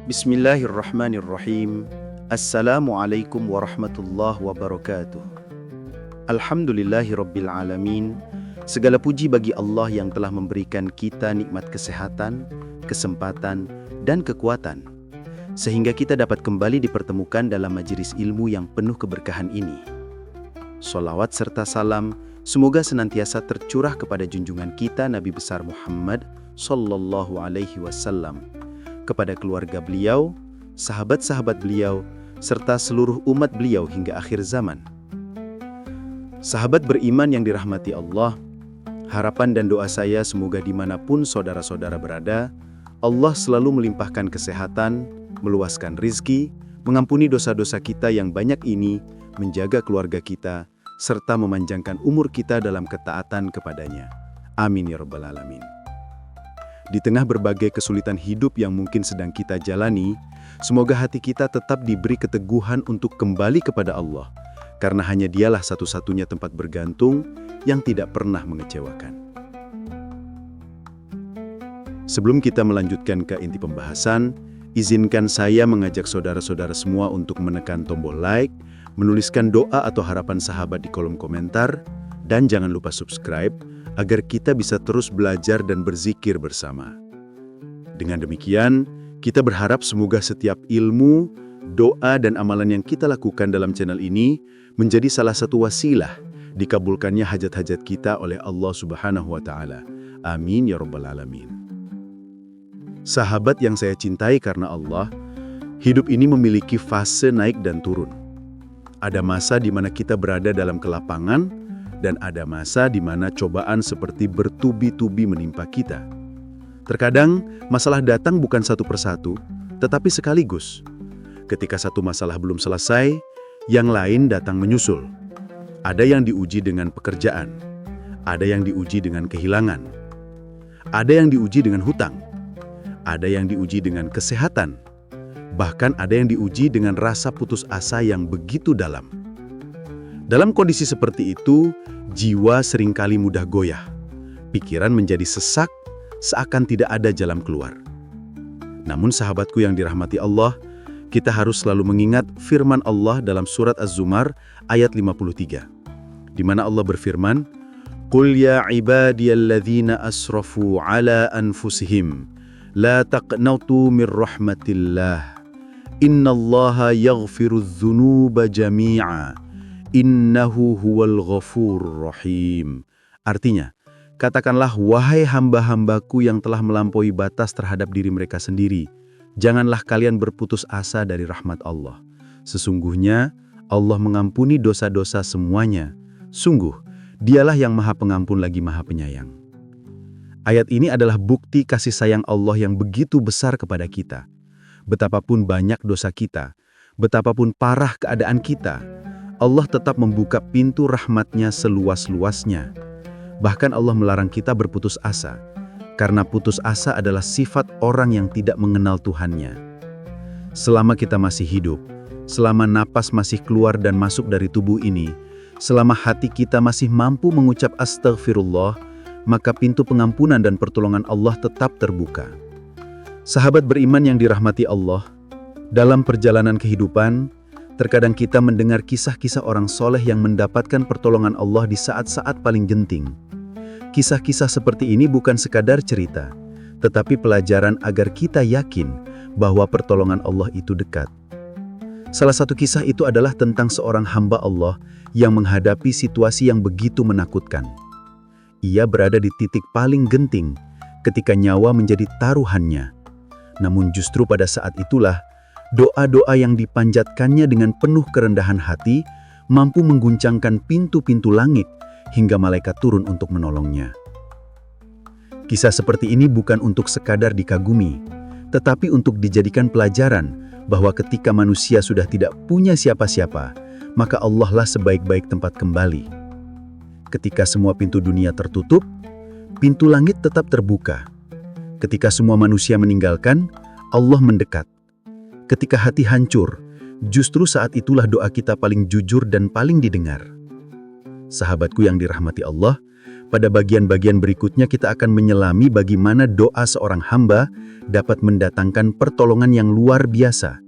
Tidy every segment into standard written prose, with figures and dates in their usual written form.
Bismillahirrahmanirrahim. Assalamualaikum warahmatullahi wabarakatuh. Alhamdulillahirabbil alamin. Segala puji bagi Allah yang telah memberikan kita nikmat kesehatan, kesempatan, dan kekuatan sehingga kita dapat kembali dipertemukan dalam majelis ilmu yang penuh keberkahan ini. Sholawat serta salam semoga senantiasa tercurah kepada junjungan kita Nabi besar Muhammad sallallahu alaihi wasallam, kepada keluarga beliau, sahabat-sahabat beliau, serta seluruh umat beliau hingga akhir zaman. Sahabat beriman yang dirahmati Allah, harapan dan doa saya semoga dimanapun saudara-saudara berada, Allah selalu melimpahkan kesehatan, meluaskan rizki, mengampuni dosa-dosa kita yang banyak ini, menjaga keluarga kita, serta memanjangkan umur kita dalam ketaatan kepadanya. Amin ya rabbal alamin. Di tengah berbagai kesulitan hidup yang mungkin sedang kita jalani, semoga hati kita tetap diberi keteguhan untuk kembali kepada Allah, karena hanya Dialah satu-satunya tempat bergantung yang tidak pernah mengecewakan. Sebelum kita melanjutkan ke inti pembahasan, izinkan saya mengajak saudara-saudara semua untuk menekan tombol like, menuliskan doa atau harapan sahabat di kolom komentar, dan jangan lupa subscribe, agar kita bisa terus belajar dan berzikir bersama. Dengan demikian, kita berharap semoga setiap ilmu, doa, dan amalan yang kita lakukan dalam channel ini menjadi salah satu wasilah dikabulkannya hajat-hajat kita oleh Allah Subhanahu wa Ta'ala. Amin ya rabbal alamin. Sahabat yang saya cintai karena Allah, hidup ini memiliki fase naik dan turun. Ada masa di mana kita berada dalam kelapangan, dan ada masa di mana cobaan seperti bertubi-tubi menimpa kita. Terkadang, masalah datang bukan satu persatu, tetapi sekaligus. Ketika satu masalah belum selesai, yang lain datang menyusul. Ada yang diuji dengan pekerjaan, ada yang diuji dengan kehilangan, ada yang diuji dengan hutang, ada yang diuji dengan kesehatan, bahkan ada yang diuji dengan rasa putus asa yang begitu dalam. Dalam kondisi seperti itu, jiwa seringkali mudah goyah. Pikiran menjadi sesak, seakan tidak ada jalan keluar. Namun sahabatku yang dirahmati Allah, kita harus selalu mengingat firman Allah dalam surat Az-Zumar ayat 53, di mana Allah berfirman, "Qul ya ibadiyalladzina asrafu ala anfusihim, la taqnatu mir rahmatillah. Innallaha yaghfirudz dzunuba jami'a. Innahu huwal ghafurur rahim." Artinya, katakanlah wahai hamba-hambaku yang telah melampaui batas terhadap diri mereka sendiri, janganlah kalian berputus asa dari rahmat Allah. Sesungguhnya Allah mengampuni dosa-dosa semuanya. Sungguh, Dialah yang Maha Pengampun lagi Maha Penyayang. Ayat ini adalah bukti kasih sayang Allah yang begitu besar kepada kita. Betapapun banyak dosa kita, betapapun parah keadaan kita, Allah tetap membuka pintu rahmat-Nya seluas-luasnya. Bahkan Allah melarang kita berputus asa, karena putus asa adalah sifat orang yang tidak mengenal Tuhan-Nya. Selama kita masih hidup, selama napas masih keluar dan masuk dari tubuh ini, selama hati kita masih mampu mengucap astagfirullah, maka pintu pengampunan dan pertolongan Allah tetap terbuka. Sahabat beriman yang dirahmati Allah, dalam perjalanan kehidupan, terkadang kita mendengar kisah-kisah orang soleh yang mendapatkan pertolongan Allah di saat-saat paling genting. Kisah-kisah seperti ini bukan sekadar cerita, tetapi pelajaran agar kita yakin bahwa pertolongan Allah itu dekat. Salah satu kisah itu adalah tentang seorang hamba Allah yang menghadapi situasi yang begitu menakutkan. Ia berada di titik paling genting ketika nyawa menjadi taruhannya. Namun justru pada saat itulah, doa-doa yang dipanjatkannya dengan penuh kerendahan hati mampu mengguncangkan pintu-pintu langit hingga malaikat turun untuk menolongnya. Kisah seperti ini bukan untuk sekadar dikagumi, tetapi untuk dijadikan pelajaran bahwa ketika manusia sudah tidak punya siapa-siapa, maka Allah lah sebaik-baik tempat kembali. Ketika semua pintu dunia tertutup, pintu langit tetap terbuka. Ketika semua manusia meninggalkan, Allah mendekat. Ketika hati hancur, justru saat itulah doa kita paling jujur dan paling didengar. Sahabatku yang dirahmati Allah, pada bagian-bagian berikutnya kita akan menyelami bagaimana doa seorang hamba dapat mendatangkan pertolongan yang luar biasa.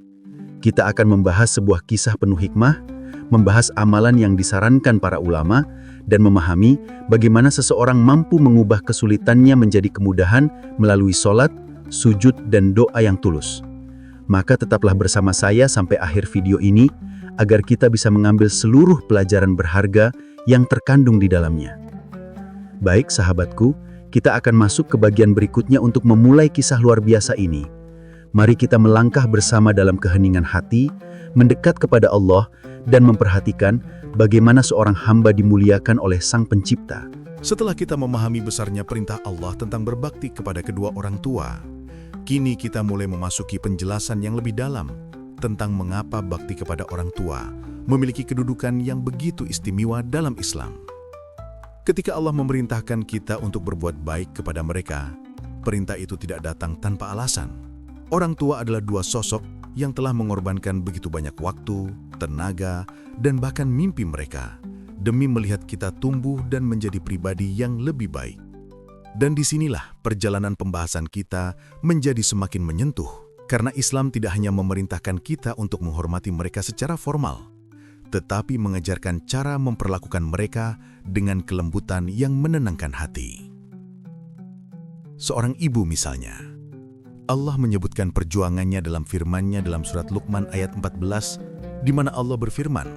Kita akan membahas sebuah kisah penuh hikmah, membahas amalan yang disarankan para ulama, dan memahami bagaimana seseorang mampu mengubah kesulitannya menjadi kemudahan melalui sholat, sujud, dan doa yang tulus. Maka tetaplah bersama saya sampai akhir video ini, agar kita bisa mengambil seluruh pelajaran berharga yang terkandung di dalamnya. Baik sahabatku, kita akan masuk ke bagian berikutnya untuk memulai kisah luar biasa ini. Mari kita melangkah bersama dalam keheningan hati, mendekat kepada Allah, dan memperhatikan bagaimana seorang hamba dimuliakan oleh Sang Pencipta. Setelah kita memahami besarnya perintah Allah tentang berbakti kepada kedua orang tua, kini kita mulai memasuki penjelasan yang lebih dalam tentang mengapa bakti kepada orang tua memiliki kedudukan yang begitu istimewa dalam Islam. Ketika Allah memerintahkan kita untuk berbuat baik kepada mereka, perintah itu tidak datang tanpa alasan. Orang tua adalah dua sosok yang telah mengorbankan begitu banyak waktu, tenaga, dan bahkan mimpi mereka demi melihat kita tumbuh dan menjadi pribadi yang lebih baik. Dan disinilah perjalanan pembahasan kita menjadi semakin menyentuh, karena Islam tidak hanya memerintahkan kita untuk menghormati mereka secara formal, tetapi mengajarkan cara memperlakukan mereka dengan kelembutan yang menenangkan hati. Seorang ibu misalnya, Allah menyebutkan perjuangannya dalam firman-Nya dalam surat Luqman ayat 14, di mana Allah berfirman,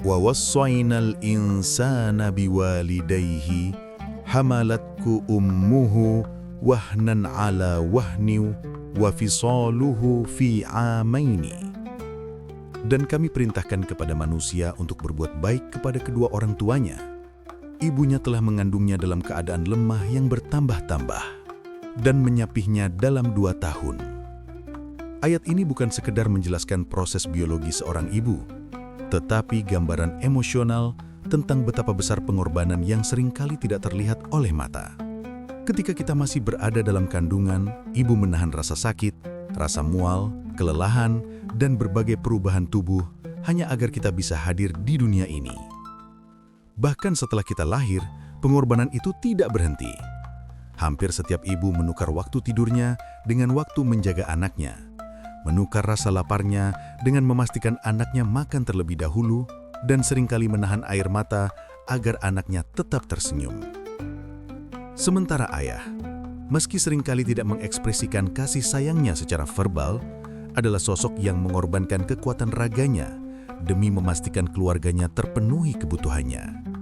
"Wa wassaynal insana biwalidayhi hamalatku ummuhu wahnan ala wahniu wa fisaluhu fi amaini." Dan kami perintahkan kepada manusia untuk berbuat baik kepada kedua orang tuanya. Ibunya telah mengandungnya dalam keadaan lemah yang bertambah-tambah dan menyapihnya dalam 2 tahun. Ayat ini bukan sekedar menjelaskan proses biologi seorang ibu, tetapi gambaran emosional tentang betapa besar pengorbanan yang seringkali tidak terlihat oleh mata. Ketika kita masih berada dalam kandungan, ibu menahan rasa sakit, rasa mual, kelelahan, dan berbagai perubahan tubuh hanya agar kita bisa hadir di dunia ini. Bahkan setelah kita lahir, pengorbanan itu tidak berhenti. Hampir setiap ibu menukar waktu tidurnya dengan waktu menjaga anaknya, menukar rasa laparnya dengan memastikan anaknya makan terlebih dahulu, dan seringkali menahan air mata agar anaknya tetap tersenyum. Sementara ayah, meski seringkali tidak mengekspresikan kasih sayangnya secara verbal, adalah sosok yang mengorbankan kekuatan raganya demi memastikan keluarganya terpenuhi kebutuhannya.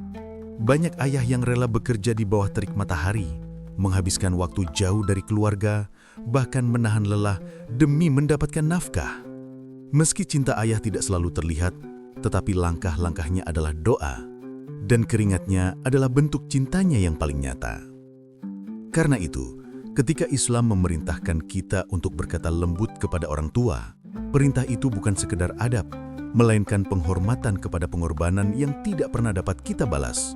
Banyak ayah yang rela bekerja di bawah terik matahari, menghabiskan waktu jauh dari keluarga, bahkan menahan lelah demi mendapatkan nafkah. Meski cinta ayah tidak selalu terlihat, tetapi langkah-langkahnya adalah doa, dan keringatnya adalah bentuk cintanya yang paling nyata. Karena itu, ketika Islam memerintahkan kita untuk berkata lembut kepada orang tua, perintah itu bukan sekedar adab, melainkan penghormatan kepada pengorbanan yang tidak pernah dapat kita balas.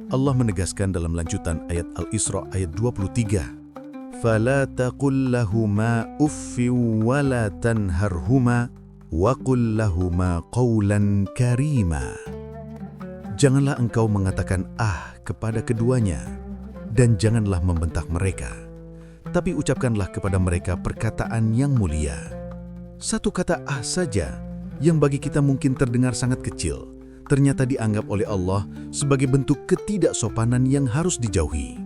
Allah menegaskan dalam lanjutan ayat Al-Isra ayat 23, "Fala taqul lahuma uffin wa la tanharhuma wa qul lahuma qawlan karima." Janganlah engkau mengatakan kepada keduanya, dan janganlah membentak mereka, tapi ucapkanlah kepada mereka perkataan yang mulia. Satu kata saja, yang bagi kita mungkin terdengar sangat kecil, ternyata dianggap oleh Allah sebagai bentuk ketidaksopanan yang harus dijauhi.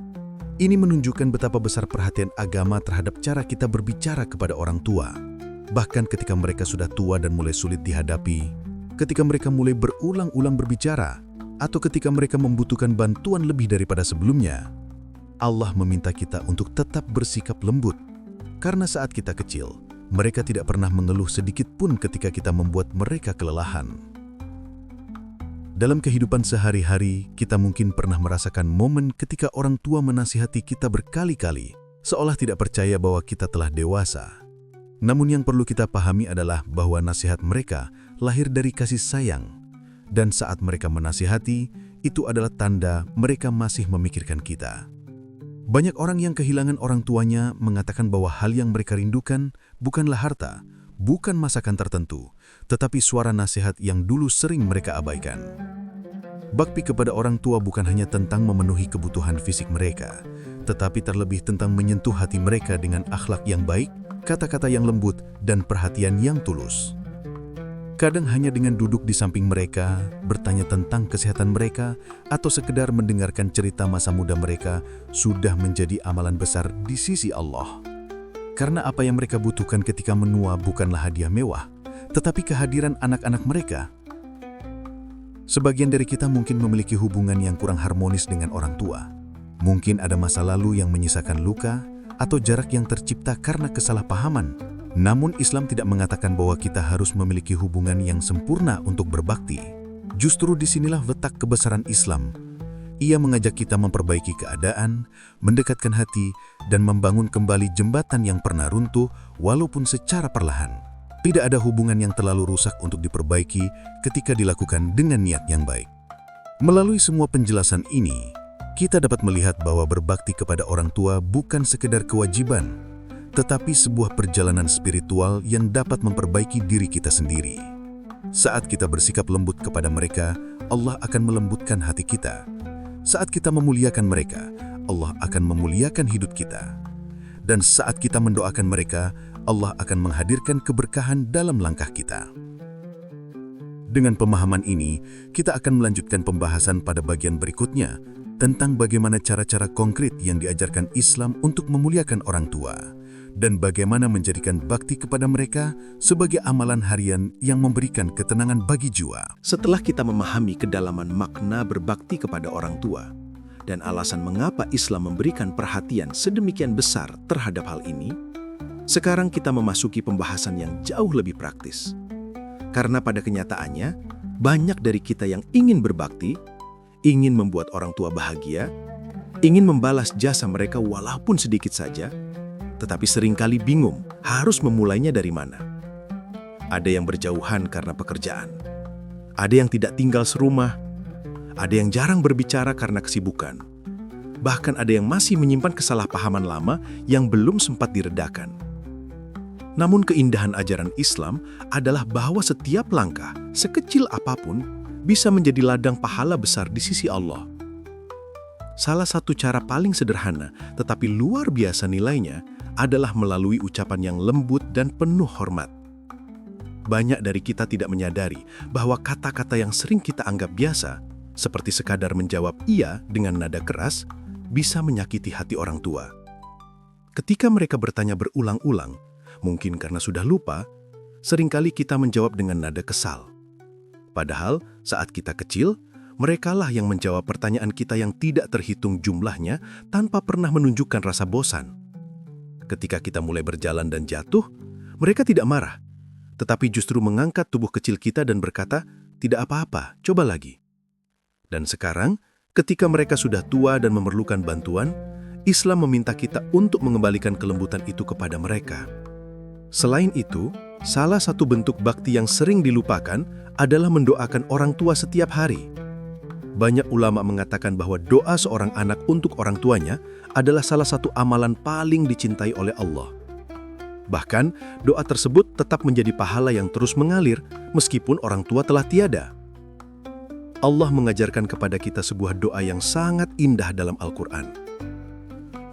Ini menunjukkan betapa besar perhatian agama terhadap cara kita berbicara kepada orang tua. Bahkan ketika mereka sudah tua dan mulai sulit dihadapi, ketika mereka mulai berulang-ulang berbicara, atau ketika mereka membutuhkan bantuan lebih daripada sebelumnya, Allah meminta kita untuk tetap bersikap lembut. Karena saat kita kecil, mereka tidak pernah mengeluh sedikit pun ketika kita membuat mereka kelelahan. Dalam kehidupan sehari-hari, kita mungkin pernah merasakan momen ketika orang tua menasihati kita berkali-kali, seolah tidak percaya bahwa kita telah dewasa. Namun yang perlu kita pahami adalah bahwa nasihat mereka lahir dari kasih sayang, dan saat mereka menasihati, itu adalah tanda mereka masih memikirkan kita. Banyak orang yang kehilangan orang tuanya mengatakan bahwa hal yang mereka rindukan bukanlah harta, bukan masakan tertentu, tetapi suara nasihat yang dulu sering mereka abaikan. Bakti kepada orang tua bukan hanya tentang memenuhi kebutuhan fisik mereka, tetapi terlebih tentang menyentuh hati mereka dengan akhlak yang baik, kata-kata yang lembut, dan perhatian yang tulus. Kadang hanya dengan duduk di samping mereka, bertanya tentang kesehatan mereka, atau sekedar mendengarkan cerita masa muda mereka sudah menjadi amalan besar di sisi Allah. Karena apa yang mereka butuhkan ketika menua bukanlah hadiah mewah, tetapi kehadiran anak-anak mereka. Sebagian dari kita mungkin memiliki hubungan yang kurang harmonis dengan orang tua. Mungkin ada masa lalu yang menyisakan luka atau jarak yang tercipta karena kesalahpahaman. Namun Islam tidak mengatakan bahwa kita harus memiliki hubungan yang sempurna untuk berbakti. Justru disinilah letak kebesaran Islam. Ia mengajak kita memperbaiki keadaan, mendekatkan hati, dan membangun kembali jembatan yang pernah runtuh walaupun secara perlahan. Tidak ada hubungan yang terlalu rusak untuk diperbaiki ketika dilakukan dengan niat yang baik. Melalui semua penjelasan ini, kita dapat melihat bahwa berbakti kepada orang tua bukan sekedar kewajiban, tetapi sebuah perjalanan spiritual yang dapat memperbaiki diri kita sendiri. Saat kita bersikap lembut kepada mereka, Allah akan melembutkan hati kita. Saat kita memuliakan mereka, Allah akan memuliakan hidup kita. Dan saat kita mendoakan mereka, Allah akan menghadirkan keberkahan dalam langkah kita. Dengan pemahaman ini, kita akan melanjutkan pembahasan pada bagian berikutnya tentang bagaimana cara-cara konkret yang diajarkan Islam untuk memuliakan orang tua dan bagaimana menjadikan bakti kepada mereka sebagai amalan harian yang memberikan ketenangan bagi jiwa. Setelah kita memahami kedalaman makna berbakti kepada orang tua dan alasan mengapa Islam memberikan perhatian sedemikian besar terhadap hal ini, sekarang kita memasuki pembahasan yang jauh lebih praktis. Karena pada kenyataannya, banyak dari kita yang ingin berbakti, ingin membuat orang tua bahagia, ingin membalas jasa mereka walaupun sedikit saja, tetapi seringkali bingung harus memulainya dari mana. Ada yang berjauhan karena pekerjaan, ada yang tidak tinggal serumah, ada yang jarang berbicara karena kesibukan, bahkan ada yang masih menyimpan kesalahpahaman lama yang belum sempat diredakan. Namun keindahan ajaran Islam adalah bahwa setiap langkah, sekecil apapun, bisa menjadi ladang pahala besar di sisi Allah. Salah satu cara paling sederhana, tetapi luar biasa nilainya, adalah melalui ucapan yang lembut dan penuh hormat. Banyak dari kita tidak menyadari bahwa kata-kata yang sering kita anggap biasa, seperti sekadar menjawab iya dengan nada keras, bisa menyakiti hati orang tua. Ketika mereka bertanya berulang-ulang, mungkin karena sudah lupa, seringkali kita menjawab dengan nada kesal. Padahal saat kita kecil, merekalah yang menjawab pertanyaan kita yang tidak terhitung jumlahnya tanpa pernah menunjukkan rasa bosan. Ketika kita mulai berjalan dan jatuh, mereka tidak marah, tetapi justru mengangkat tubuh kecil kita dan berkata, "Tidak apa-apa, coba lagi." Dan sekarang, ketika mereka sudah tua dan memerlukan bantuan, Islam meminta kita untuk mengembalikan kelembutan itu kepada mereka. Selain itu, salah satu bentuk bakti yang sering dilupakan adalah mendoakan orang tua setiap hari. Banyak ulama mengatakan bahwa doa seorang anak untuk orang tuanya adalah salah satu amalan paling dicintai oleh Allah. Bahkan, doa tersebut tetap menjadi pahala yang terus mengalir meskipun orang tua telah tiada. Allah mengajarkan kepada kita sebuah doa yang sangat indah dalam Al-Quran.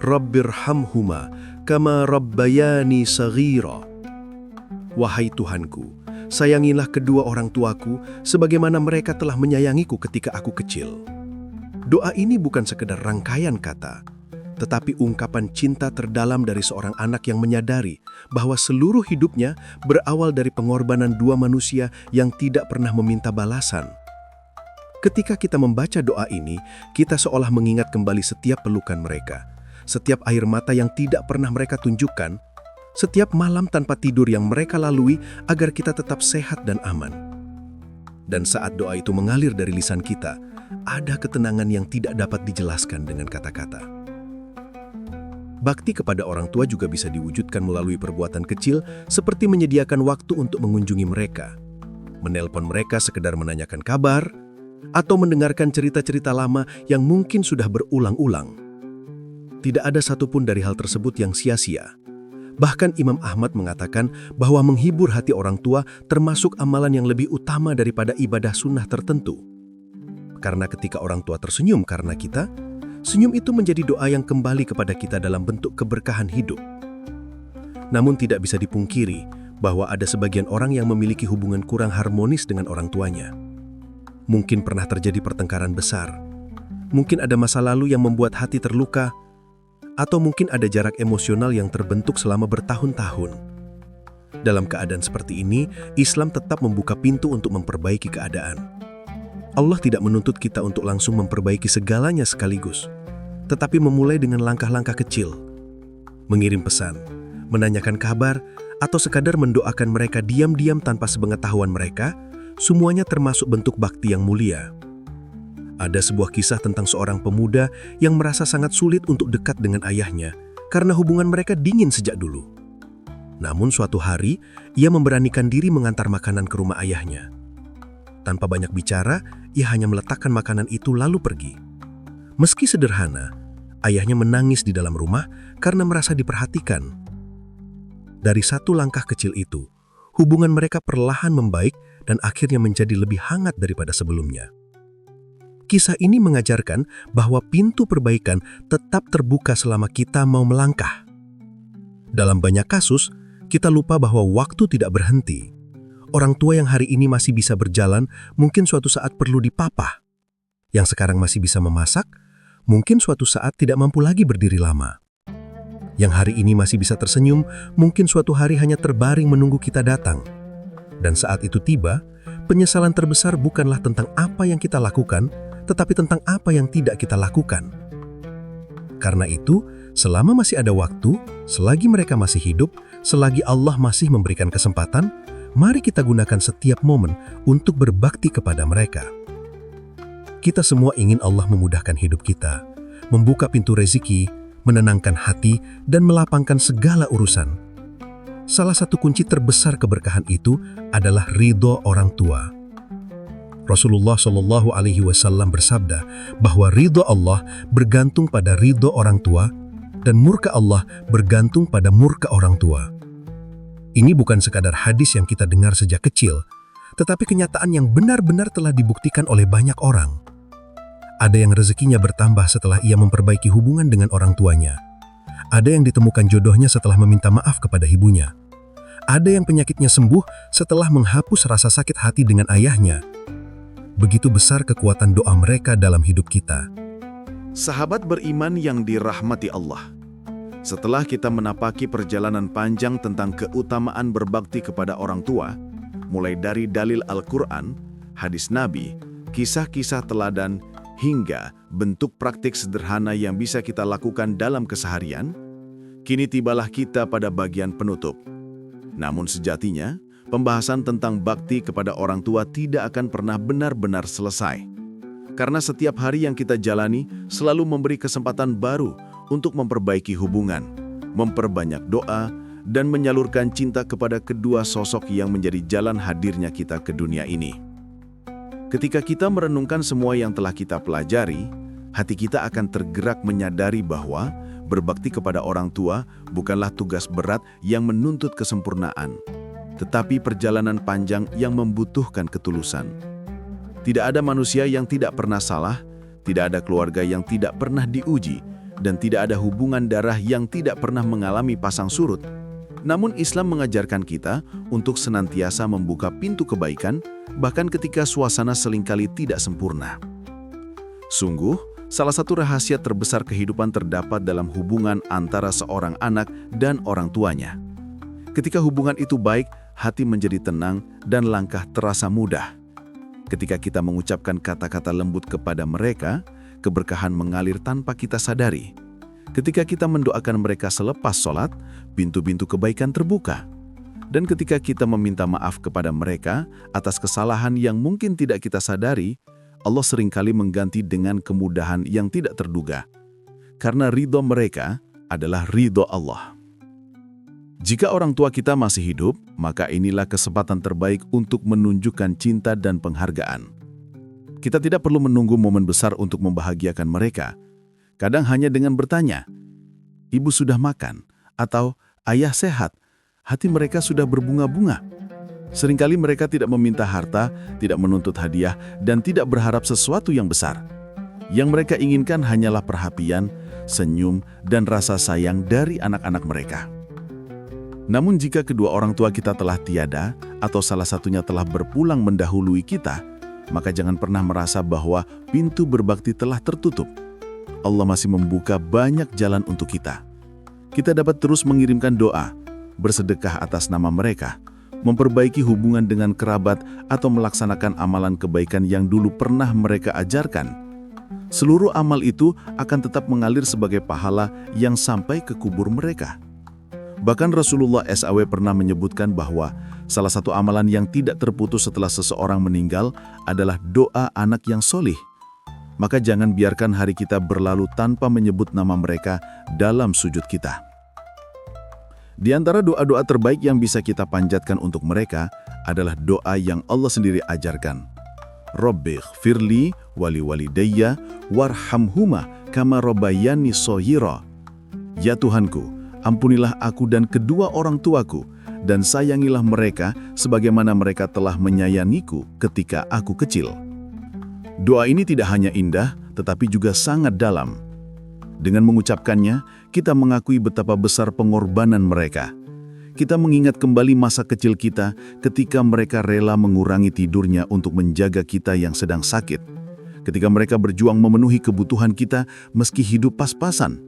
Rabbirhamhuma kama rabbayani saghira. Wahai Tuhanku, sayangilah kedua orang tuaku sebagaimana mereka telah menyayangiku ketika aku kecil. Doa ini bukan sekedar rangkaian kata, tetapi ungkapan cinta terdalam dari seorang anak yang menyadari bahwa seluruh hidupnya berawal dari pengorbanan dua manusia yang tidak pernah meminta balasan. Ketika kita membaca doa ini, kita seolah mengingat kembali setiap pelukan mereka, setiap air mata yang tidak pernah mereka tunjukkan, setiap malam tanpa tidur yang mereka lalui agar kita tetap sehat dan aman. Dan saat doa itu mengalir dari lisan kita, ada ketenangan yang tidak dapat dijelaskan dengan kata-kata. Bakti kepada orang tua juga bisa diwujudkan melalui perbuatan kecil seperti menyediakan waktu untuk mengunjungi mereka, menelpon mereka sekedar menanyakan kabar, atau mendengarkan cerita-cerita lama yang mungkin sudah berulang-ulang. Tidak ada satupun dari hal tersebut yang sia-sia. Bahkan Imam Ahmad mengatakan bahwa menghibur hati orang tua termasuk amalan yang lebih utama daripada ibadah sunnah tertentu. Karena ketika orang tua tersenyum karena kita, senyum itu menjadi doa yang kembali kepada kita dalam bentuk keberkahan hidup. Namun tidak bisa dipungkiri bahwa ada sebagian orang yang memiliki hubungan kurang harmonis dengan orang tuanya. Mungkin pernah terjadi pertengkaran besar, mungkin ada masa lalu yang membuat hati terluka, atau mungkin ada jarak emosional yang terbentuk selama bertahun-tahun. Dalam keadaan seperti ini, Islam tetap membuka pintu untuk memperbaiki keadaan. Allah tidak menuntut kita untuk langsung memperbaiki segalanya sekaligus, tetapi memulai dengan langkah-langkah kecil. Mengirim pesan, menanyakan kabar, atau sekadar mendoakan mereka diam-diam tanpa sepengetahuan mereka, semuanya termasuk bentuk bakti yang mulia. Ada sebuah kisah tentang seorang pemuda yang merasa sangat sulit untuk dekat dengan ayahnya karena hubungan mereka dingin sejak dulu. Namun suatu hari, ia memberanikan diri mengantar makanan ke rumah ayahnya. Tanpa banyak bicara, ia hanya meletakkan makanan itu lalu pergi. Meski sederhana, ayahnya menangis di dalam rumah karena merasa diperhatikan. Dari satu langkah kecil itu, hubungan mereka perlahan membaik dan akhirnya menjadi lebih hangat daripada sebelumnya. Kisah ini mengajarkan bahwa pintu perbaikan tetap terbuka selama kita mau melangkah. Dalam banyak kasus, kita lupa bahwa waktu tidak berhenti. Orang tua yang hari ini masih bisa berjalan, mungkin suatu saat perlu dipapah. Yang sekarang masih bisa memasak, mungkin suatu saat tidak mampu lagi berdiri lama. Yang hari ini masih bisa tersenyum, mungkin suatu hari hanya terbaring menunggu kita datang. Dan saat itu tiba, penyesalan terbesar bukanlah tentang apa yang kita lakukan, tetapi tentang apa yang tidak kita lakukan. Karena itu, selama masih ada waktu, selagi mereka masih hidup, selagi Allah masih memberikan kesempatan, mari kita gunakan setiap momen untuk berbakti kepada mereka. Kita semua ingin Allah memudahkan hidup kita, membuka pintu rezeki, menenangkan hati, dan melapangkan segala urusan. Salah satu kunci terbesar keberkahan itu adalah ridho orang tua. Rasulullah Shallallahu Alaihi Wasallam bersabda bahwa ridho Allah bergantung pada ridho orang tua dan murka Allah bergantung pada murka orang tua. Ini bukan sekadar hadis yang kita dengar sejak kecil, tetapi kenyataan yang benar-benar telah dibuktikan oleh banyak orang. Ada yang rezekinya bertambah setelah ia memperbaiki hubungan dengan orang tuanya. Ada yang ditemukan jodohnya setelah meminta maaf kepada ibunya. Ada yang penyakitnya sembuh setelah menghapus rasa sakit hati dengan ayahnya. Begitu besar kekuatan doa mereka dalam hidup kita. Sahabat beriman yang dirahmati Allah, setelah kita menapaki perjalanan panjang tentang keutamaan berbakti kepada orang tua, mulai dari dalil Al-Quran, hadis Nabi, kisah-kisah teladan, hingga bentuk praktik sederhana yang bisa kita lakukan dalam keseharian, kini tibalah kita pada bagian penutup. Namun sejatinya, pembahasan tentang bakti kepada orang tua tidak akan pernah benar-benar selesai. Karena setiap hari yang kita jalani selalu memberi kesempatan baru untuk memperbaiki hubungan, memperbanyak doa, dan menyalurkan cinta kepada kedua sosok yang menjadi jalan hadirnya kita ke dunia ini. Ketika kita merenungkan semua yang telah kita pelajari, hati kita akan tergerak menyadari bahwa berbakti kepada orang tua bukanlah tugas berat yang menuntut kesempurnaan, tetapi perjalanan panjang yang membutuhkan ketulusan. Tidak ada manusia yang tidak pernah salah, tidak ada keluarga yang tidak pernah diuji, dan tidak ada hubungan darah yang tidak pernah mengalami pasang surut. Namun Islam mengajarkan kita untuk senantiasa membuka pintu kebaikan, bahkan ketika suasana seringkali tidak sempurna. Sungguh, salah satu rahasia terbesar kehidupan terdapat dalam hubungan antara seorang anak dan orang tuanya. Ketika hubungan itu baik, hati menjadi tenang dan langkah terasa mudah. Ketika kita mengucapkan kata-kata lembut kepada mereka, keberkahan mengalir tanpa kita sadari. Ketika kita mendoakan mereka selepas sholat, pintu-pintu kebaikan terbuka. Dan ketika kita meminta maaf kepada mereka atas kesalahan yang mungkin tidak kita sadari, Allah seringkali mengganti dengan kemudahan yang tidak terduga. Karena ridho mereka adalah ridho Allah. Jika orang tua kita masih hidup, maka inilah kesempatan terbaik untuk menunjukkan cinta dan penghargaan. Kita tidak perlu menunggu momen besar untuk membahagiakan mereka. Kadang hanya dengan bertanya, "Ibu sudah makan?" atau "Ayah sehat?" hati mereka sudah berbunga-bunga. Seringkali mereka tidak meminta harta, tidak menuntut hadiah, dan tidak berharap sesuatu yang besar. Yang mereka inginkan hanyalah perhatian, senyum, dan rasa sayang dari anak-anak mereka. Namun jika kedua orang tua kita telah tiada, atau salah satunya telah berpulang mendahului kita, maka jangan pernah merasa bahwa pintu berbakti telah tertutup. Allah masih membuka banyak jalan untuk kita. Kita dapat terus mengirimkan doa, bersedekah atas nama mereka, memperbaiki hubungan dengan kerabat, atau melaksanakan amalan kebaikan yang dulu pernah mereka ajarkan. Seluruh amal itu akan tetap mengalir sebagai pahala yang sampai ke kubur mereka. Bahkan Rasulullah SAW pernah menyebutkan bahwa salah satu amalan yang tidak terputus setelah seseorang meninggal adalah doa anak yang solih. Maka jangan biarkan hari kita berlalu tanpa menyebut nama mereka dalam sujud kita. Di antara doa-doa terbaik yang bisa kita panjatkan untuk mereka adalah doa yang Allah sendiri ajarkan. Rabbighfirli wali walidayya warhamhuma kama rabbayani shaghira. Ya Tuhanku, ampunilah aku dan kedua orang tuaku, dan sayangilah mereka sebagaimana mereka telah menyayangiku ketika aku kecil. Doa ini tidak hanya indah, tetapi juga sangat dalam. Dengan mengucapkannya, kita mengakui betapa besar pengorbanan mereka. Kita mengingat kembali masa kecil kita ketika mereka rela mengurangi tidurnya untuk menjaga kita yang sedang sakit. Ketika mereka berjuang memenuhi kebutuhan kita meski hidup pas-pasan.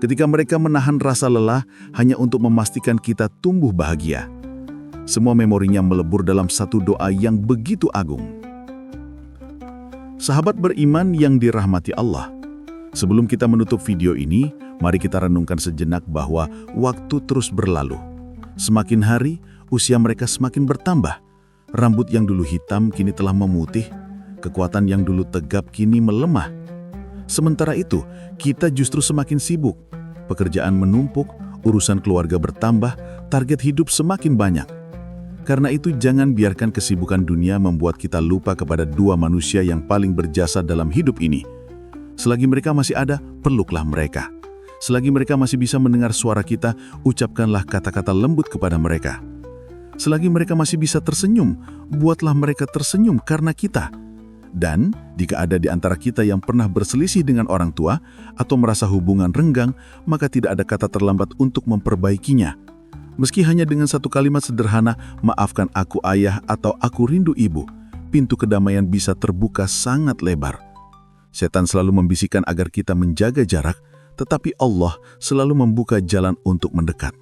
Ketika mereka menahan rasa lelah hanya untuk memastikan kita tumbuh bahagia. Semua memorinya melebur dalam satu doa yang begitu agung. Sahabat beriman yang dirahmati Allah, sebelum kita menutup video ini, mari kita renungkan sejenak bahwa waktu terus berlalu. Semakin hari, usia mereka semakin bertambah. Rambut yang dulu hitam kini telah memutih, kekuatan yang dulu tegap kini melemah. Sementara itu, kita justru semakin sibuk. Pekerjaan menumpuk, urusan keluarga bertambah, target hidup semakin banyak. Karena itu jangan biarkan kesibukan dunia membuat kita lupa kepada dua manusia yang paling berjasa dalam hidup ini. Selagi mereka masih ada, peluklah mereka. Selagi mereka masih bisa mendengar suara kita, ucapkanlah kata-kata lembut kepada mereka. Selagi mereka masih bisa tersenyum, buatlah mereka tersenyum karena kita. Dan jika ada di antara kita yang pernah berselisih dengan orang tua atau merasa hubungan renggang, maka tidak ada kata terlambat untuk memperbaikinya. Meski hanya dengan satu kalimat sederhana, maafkan aku ayah atau aku rindu ibu, pintu kedamaian bisa terbuka sangat lebar. Setan selalu membisikkan agar kita menjaga jarak, tetapi Allah selalu membuka jalan untuk mendekat.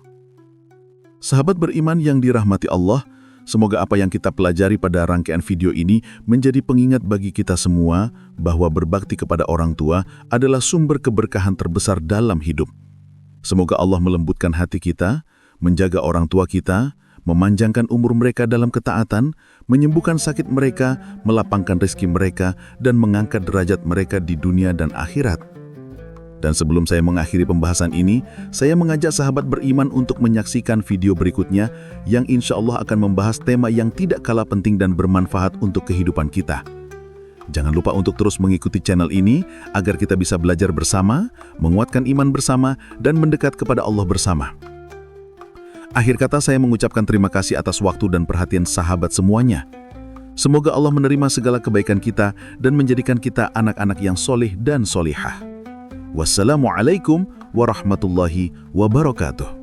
Sahabat beriman yang dirahmati Allah, semoga apa yang kita pelajari pada rangkaian video ini menjadi pengingat bagi kita semua bahwa berbakti kepada orang tua adalah sumber keberkahan terbesar dalam hidup. Semoga Allah melembutkan hati kita, menjaga orang tua kita, memanjangkan umur mereka dalam ketaatan, menyembuhkan sakit mereka, melapangkan rezeki mereka, dan mengangkat derajat mereka di dunia dan akhirat. Dan sebelum saya mengakhiri pembahasan ini, saya mengajak sahabat beriman untuk menyaksikan video berikutnya yang insya Allah akan membahas tema yang tidak kalah penting dan bermanfaat untuk kehidupan kita. Jangan lupa untuk terus mengikuti channel ini agar kita bisa belajar bersama, menguatkan iman bersama, dan mendekat kepada Allah bersama. Akhir kata saya mengucapkan terima kasih atas waktu dan perhatian sahabat semuanya. Semoga Allah menerima segala kebaikan kita dan menjadikan kita anak-anak yang soleh dan solihah. Wassalamualaikum warahmatullahi wabarakatuh.